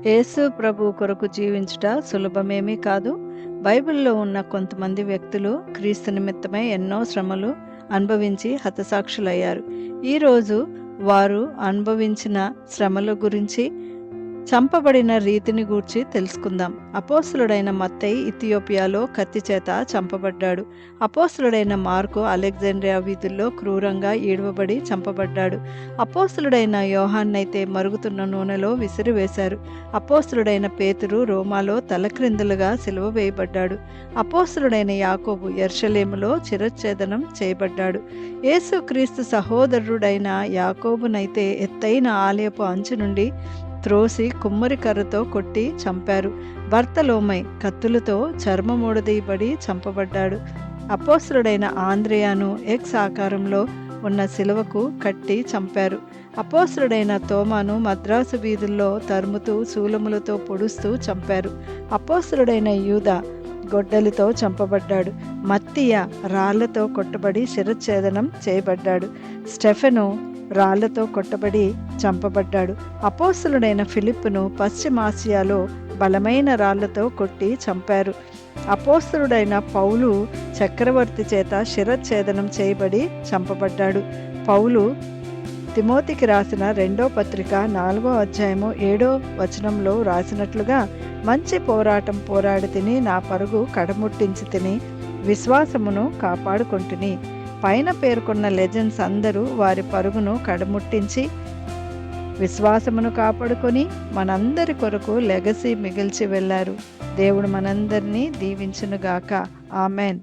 యేసు ప్రభు కొరకు జీవించుట సులభమేమీ కాదు. బైబిల్లో ఉన్న కొంతమంది వ్యక్తులు క్రీస్తు నిమిత్తమై ఎన్నో శ్రమలు అనుభవించి హతసాక్షులయ్యారు. ఈరోజు వారు అనుభవించిన శ్రమల గురించి, చంపబడిన రీతిని గూర్చి తెలుసుకుందాం. అపోస్తలుడైన మత్తయి ఇథియోపియాలో కత్తి చేత చంపబడ్డాడు. అపోస్తలుడైన మార్కు అలెగ్జాండ్రియా వీధుల్లో క్రూరంగా ఈడవబడి చంపబడ్డాడు. అపోస్తలుడైన యోహాన్నైతే మరుగుతున్న నూనెలో విసిరివేశారు. అపోస్తలుడైన పేతురు రోమాలో తలక్రిందులుగా సిలువ వేయబడ్డాడు. అపోస్తలుడైన యాకోబు యెరూషలేములో శిరచ్ఛేదనం చేయబడ్డాడు. యేసుక్రీస్తు సహోదరుడైన యాకోబునైతే ఎత్తైన ఆలయపు అంచు నుండి త్రోసి కుమ్మరి కర్రతో కొట్టి చంపారు. బర్తలోమై కత్తులతో చర్మమూడదీయబడి చంపబడ్డాడు. అపోస్తలుడైన ఆంద్రేయాను ఎక్స్ ఆకారంలో ఉన్న శిలువకు కట్టి చంపారు. అపోస్తలుడైన తోమాను మద్రాసు వీధుల్లో తరుముతూ శూలములతో పొడుస్తూ చంపారు. అపోస్తలుడైన యూదా గొడ్డలితో చంపబడ్డాడు. మత్తీయ రాళ్లతో కొట్టబడి శిరచ్ఛేదనం చేయబడ్డాడు. స్టెఫెను రాళ్లతో కొట్టబడి చంపబడ్డాడు. అపోస్తలుడైన ఫిలిప్పును పశ్చిమాసియాలో బలమైన రాళ్లతో కొట్టి చంపారు. అపోస్తలుడైన పౌలు చక్రవర్తి చేత శిరచ్ఛేదనం చేయబడి చంపబడ్డాడు. పౌలు తిమోతికి రాసిన 2వ పత్రిక 4వ అధ్యాయము 7వ వచనంలో రాసినట్లుగా, మంచి పోరాటం పోరాడి తిని నా పరుగు కడముట్టించి తిని విశ్వాసమును కాపాడుకొంటిని. పైన పేర్కొన్న లెజెండ్స్ అందరూ వారి పరుగును కడముట్టించి విశ్వాసమును కాపాడుకొని మనందరి కొరకు లెగసీ మిగిల్చి వెళ్ళారు. దేవుడు మనందరినీ దీవించునుగాక. ఆమెన్.